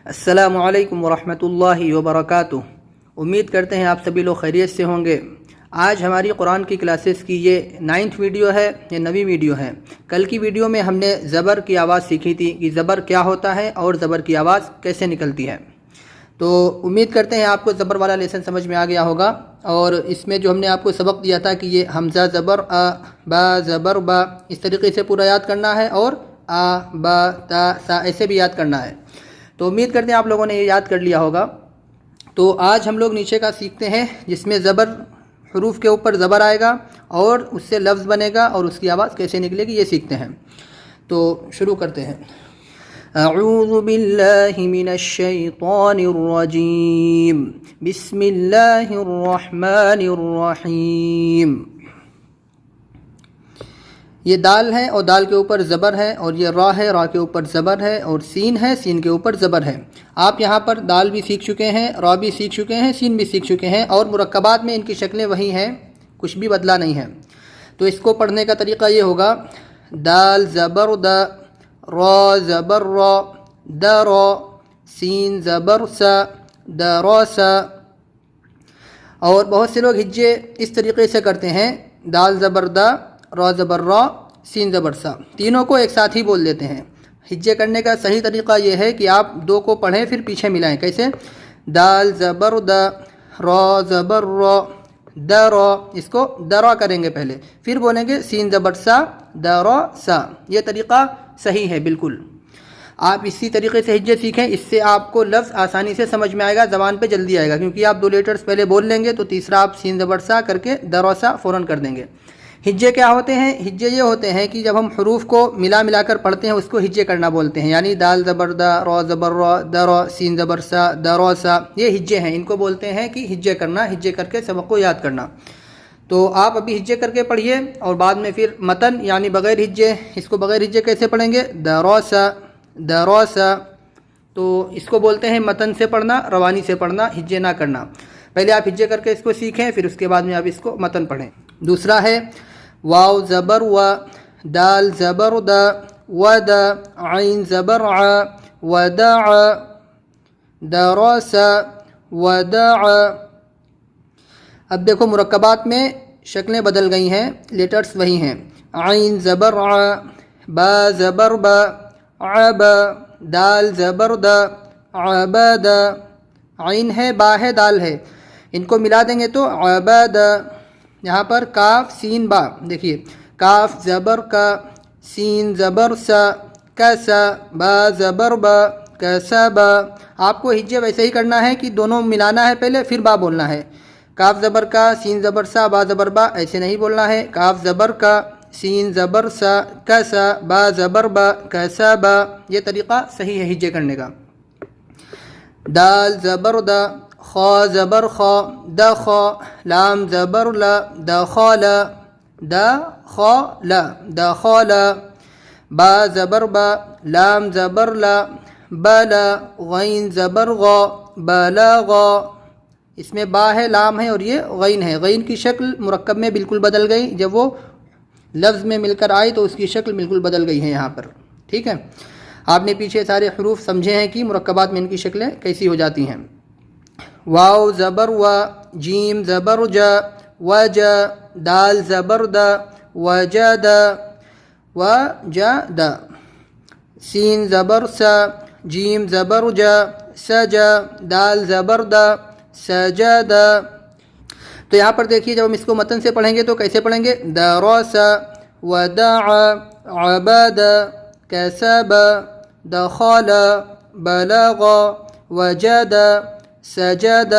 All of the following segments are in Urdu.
السلام علیکم ورحمۃ اللہ وبرکاتہ۔ امید کرتے ہیں آپ سبھی لوگ خیریت سے ہوں گے۔ آج ہماری قرآن کی کلاسز کی یہ 9ویں ویڈیو ہے، یہ 9ویں ویڈیو ہے۔ کل کی ویڈیو میں ہم نے زبر کی آواز سیکھی تھی کہ زبر کیا ہوتا ہے اور زبر کی آواز کیسے نکلتی ہے۔ تو امید کرتے ہیں آپ کو زبر والا لیسن سمجھ میں آ گیا ہوگا، اور اس میں جو ہم نے آپ کو سبق دیا تھا کہ یہ حمزہ زبر آ، با زبر با، اس طریقے سے پورا یاد کرنا ہے، اور آ با تا سا ایسے بھی یاد کرنا ہے۔ تو امید کرتے ہیں آپ لوگوں نے یہ یاد کر لیا ہوگا۔ تو آج ہم لوگ نیچے کا سیکھتے ہیں جس میں زبر، حروف کے اوپر زبر آئے گا اور اس سے لفظ بنے گا اور اس کی آواز کیسے نکلے گی، یہ سیکھتے ہیں۔ تو شروع کرتے ہیں۔ اعوذ باللہ من الشیطان الرجیم، بسم اللہ الرحمن الرحیم۔ یہ دال ہے اور دال کے اوپر زبر ہے، اور یہ را ہے، را کے اوپر زبر ہے، اور سین ہے، سین کے اوپر زبر ہے۔ آپ یہاں پر دال بھی سیکھ چکے ہیں، را بھی سیکھ چکے ہیں، سین بھی سیکھ چکے ہیں، اور مرکبات میں ان کی شکلیں وہی ہیں، کچھ بھی بدلا نہیں ہے۔ تو اس کو پڑھنے کا طریقہ یہ ہوگا: دال زبر دا، را زبر را، دا را، سین زبر سا، دا را سا۔ اور بہت سے لوگ ہجے اس طریقے سے کرتے ہیں: دال زبر دا، را زبر را، سین زبر سا، تینوں کو ایک ساتھ ہی بول دیتے ہیں۔ ہجے کرنے کا صحیح طریقہ یہ ہے کہ آپ دو کو پڑھیں پھر پیچھے ملائیں۔ کیسے؟ دال زبر دا، را زبر را، دا را، اس کو دا را کریں گے پہلے، پھر بولیں گے سین زبر سا، دا را سا۔ یہ طریقہ صحیح ہے بالکل۔ آپ اسی طریقے سے ہجے سیکھیں، اس سے آپ کو لفظ آسانی سے سمجھ میں آئے گا، زبان پہ جلدی آئے گا، کیونکہ آپ 2 لیٹرز پہلے بول لیں گے تو تیسرا آپ سین زبر سا کر کے دا را سا فوراً کر دیں گے۔ ہجے کیا ہوتے ہیں؟ ہجے یہ ہوتے ہیں کہ جب ہم حروف کو ملا کر پڑھتے ہیں اس کو ہجے کرنا بولتے ہیں، یعنی دال زبر دا، را زبر را، دا را، سین زبر سا، دا را سا، یہ ہجے ہیں، ان کو بولتے ہیں کہ ہجے کرنا، ہجے کر کے سبق کو یاد کرنا۔ تو آپ ابھی ہجے کر کے پڑھیے، اور بعد میں پھر متن یعنی بغیر ہجے، اس کو بغیر ہجے کیسے پڑھیں گے؟ دا را سا، دا را سا۔ تو اس کو بولتے ہیں متن سے پڑھنا، روانی سے پڑھنا، ہجے نہ کرنا۔ پہلے آپ ہجے کر کے اس کو سیکھیں، پھر اس کے بعد میں آپ اس کو متن پڑھیں۔ دوسرا ہے واو زبر و، دال زبر دا، ودا، عین زبر ع، ودع، درس، ودع۔ اب دیکھو مرکبات میں شکلیں بدل گئی ہیں، لیٹرز وہی ہیں۔ عین زبر ع، با زبر با، عب، دال زبر دا، عبد، عین ہے، با ہے، دال ہے، ان کو ملا دیں گے تو عبد۔ یہاں پر کاف سین با، دیکھیے کاف زبر کا، سین زبر سا، کسا، با زبر با، کسبا۔ آپ کو ہجے ویسے ہی کرنا ہے کہ دونوں ملانا ہے پہلے پھر با بولنا ہے۔ کاف زبر کا، سین زبر سا، با زبر با، ایسے نہیں بولنا ہے۔ کاف زبر کا، سین زبر سا، کسا، با زبر با، کسبا۔ یہ طریقہ صحیح ہے ہجے کرنے کا۔ دال زبر دا، خا زبر خا، دخ، لام زبر لا، دخل، دخل، دخل، با زبر با، لام زبر لا، بلا، غین زبر غا، بلغ۔ اس میں با ہے، لام ہے، اور یہ غین ہے۔ غین کی شکل مرکب میں بالکل بدل گئی، جب وہ لفظ میں مل کر آئی تو اس کی شکل بالکل بدل گئی ہے یہاں پر، ٹھیک ہے۔ آپ نے پیچھے سارے حروف سمجھے ہیں کہ مرکبات میں ان کی شکلیں کیسی ہو جاتی ہیں۔ واو زبر و، جیم زبر جا، وج، دال زبر دا، وجد، وجد، سین زبر سا، جیم زبر جا، سج، دال زبر دا، سجد۔ تو یہاں پر دیکھیے جب ہم اس کو متن سے پڑھیں گے تو کیسے پڑھیں گے؟ درس، ودع، عبد، کسب، دخل، بلغ، وجد، سجد۔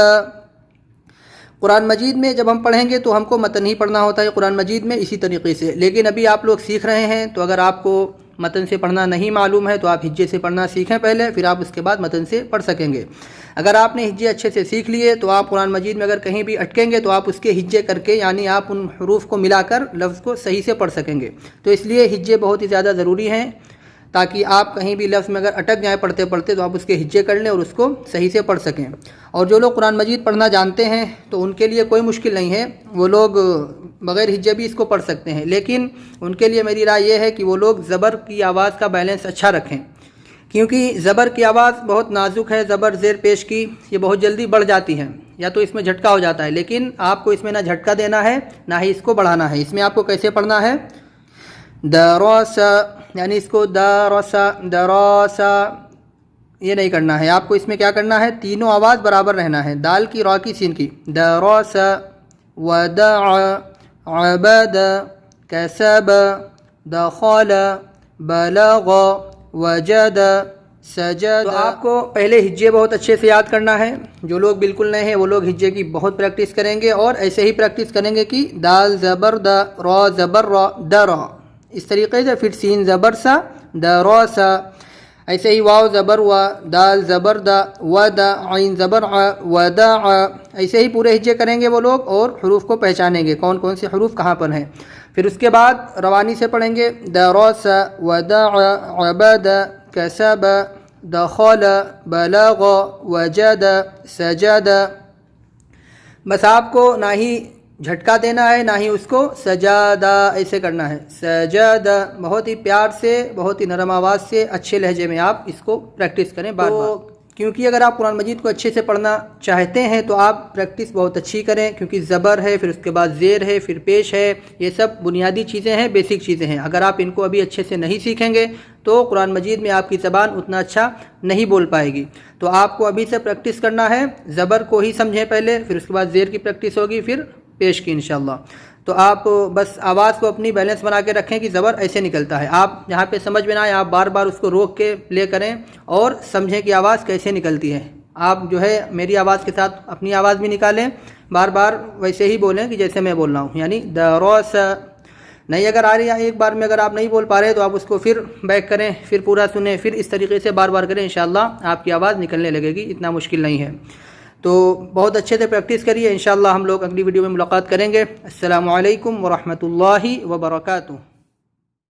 قرآن مجید میں جب ہم پڑھیں گے تو ہم کو متن ہی پڑھنا ہوتا ہے قرآن مجید میں اسی طریقے سے، لیکن ابھی آپ لوگ سیکھ رہے ہیں تو اگر آپ کو متن سے پڑھنا نہیں معلوم ہے تو آپ ہجے سے پڑھنا سیکھیں پہلے، پھر آپ اس کے بعد متن سے پڑھ سکیں گے۔ اگر آپ نے ہجے اچھے سے سیکھ لیے تو آپ قرآن مجید میں اگر کہیں بھی اٹکیں گے تو آپ اس کے ہجے کر کے، یعنی آپ ان حروف کو ملا کر لفظ کو صحیح سے پڑھ سکیں گے۔ تو اس لیے ہجے بہت ہی زیادہ ضروری ہیں، تاکہ آپ کہیں بھی لفظ میں اگر اٹک جائیں پڑھتے پڑھتے تو آپ اس کے ہجے کر لیں اور اس کو صحیح سے پڑھ سکیں۔ اور جو لوگ قرآن مجید پڑھنا جانتے ہیں تو ان کے لیے کوئی مشکل نہیں ہے، وہ لوگ بغیر ہجے بھی اس کو پڑھ سکتے ہیں، لیکن ان کے لیے میری رائے یہ ہے کہ وہ لوگ زبر کی آواز کا بیلنس اچھا رکھیں، کیونکہ زبر کی آواز بہت نازک ہے، زبر زیر پیش کی یہ بہت جلدی بڑھ جاتی ہے، یا تو اس میں جھٹکا ہو جاتا ہے، لیکن آپ کو اس میں نہ جھٹکا دینا ہے نہ ہی اس کو بڑھانا ہے۔ اس میں آپ کو کیسے پڑھنا ہے؟ درس، یعنی اس کو درس درس یہ نہیں کرنا ہے، آپ کو اس میں کیا کرنا ہے؟ تینوں آواز برابر رہنا ہے، دال کی، را کی، سین کی۔ درس، ودع، عبد، کسب، دخل، بلغ، وجد، سجد۔ تو آپ کو پہلے ہجے بہت اچھے سے یاد کرنا ہے، جو لوگ بالکل نئے ہیں وہ لوگ ہجے کی بہت پریکٹس کریں گے، اور ایسے ہی پریکٹس کریں گے کہ دال زبر دا، را زبر را، درا، اس طریقے سے۔ پھر سین زبر سا، دراسا، ایسے ہی واو زبر و، دال زبر دا، ودا، عین زبر ع، ودع، ایسے ہی پورے ہجے کریں گے وہ لوگ، اور حروف کو پہچانیں گے کون کون سے حروف کہاں پر ہیں۔ پھر اس کے بعد روانی سے پڑھیں گے، درس، ودع، عبد، کسب، دخل، بلغ، وجد، سجد۔ بس آپ کو نہ ہی جھٹکا دینا ہے نہ ہی اس کو سجادہ ایسے کرنا ہے، سجادہ، بہت ہی پیار سے، بہت ہی نرم آواز سے، اچھے لہجے میں آپ اس کو پریکٹس کریں بار بار۔ کیونکہ اگر آپ قرآن مجید کو اچھے سے پڑھنا چاہتے ہیں تو آپ پریکٹس بہت اچھی کریں، کیونکہ زبر ہے، پھر اس کے بعد زیر ہے، پھر پیش ہے، یہ سب بنیادی چیزیں ہیں، بیسک چیزیں ہیں۔ اگر آپ ان کو ابھی اچھے سے نہیں سیکھیں گے تو قرآن مجید میں آپ کی زبان اتنا اچھا نہیں بول پائے گی۔ تو آپ کو ابھی سے پریکٹس کرنا ہے، زبر کو ہی سمجھیں پہلے، پھر اس کے بعد زیر کی پریکٹس ہوگی، پھر پیش کی انشاءاللہ۔ تو آپ بس آواز کو اپنی بیلنس بنا کے رکھیں کہ زبر ایسے نکلتا ہے، آپ یہاں پہ سمجھ میں نہ آئے آپ بار بار اس کو روک کے پلے کریں اور سمجھیں کہ آواز کیسے نکلتی ہے۔ آپ جو ہے میری آواز کے ساتھ اپنی آواز بھی نکالیں، بار بار ویسے ہی بولیں کہ جیسے میں بول رہا ہوں، یعنی درس۔ نہیں اگر آ رہی ہے ایک بار میں اگر آپ نہیں بول پا رہے تو آپ اس کو پھر بیک کریں، پھر پورا سنیں، پھر اس طریقے سے بار بار کریں، انشاءاللہ آپ کی آواز نکلنے لگے گی، اتنا مشکل نہیں ہے۔ تو بہت اچھے سے پریکٹس کریے، انشاءاللہ ہم لوگ اگلی ویڈیو میں ملاقات کریں گے۔ السلام علیکم ورحمۃ اللہ وبرکاتہ۔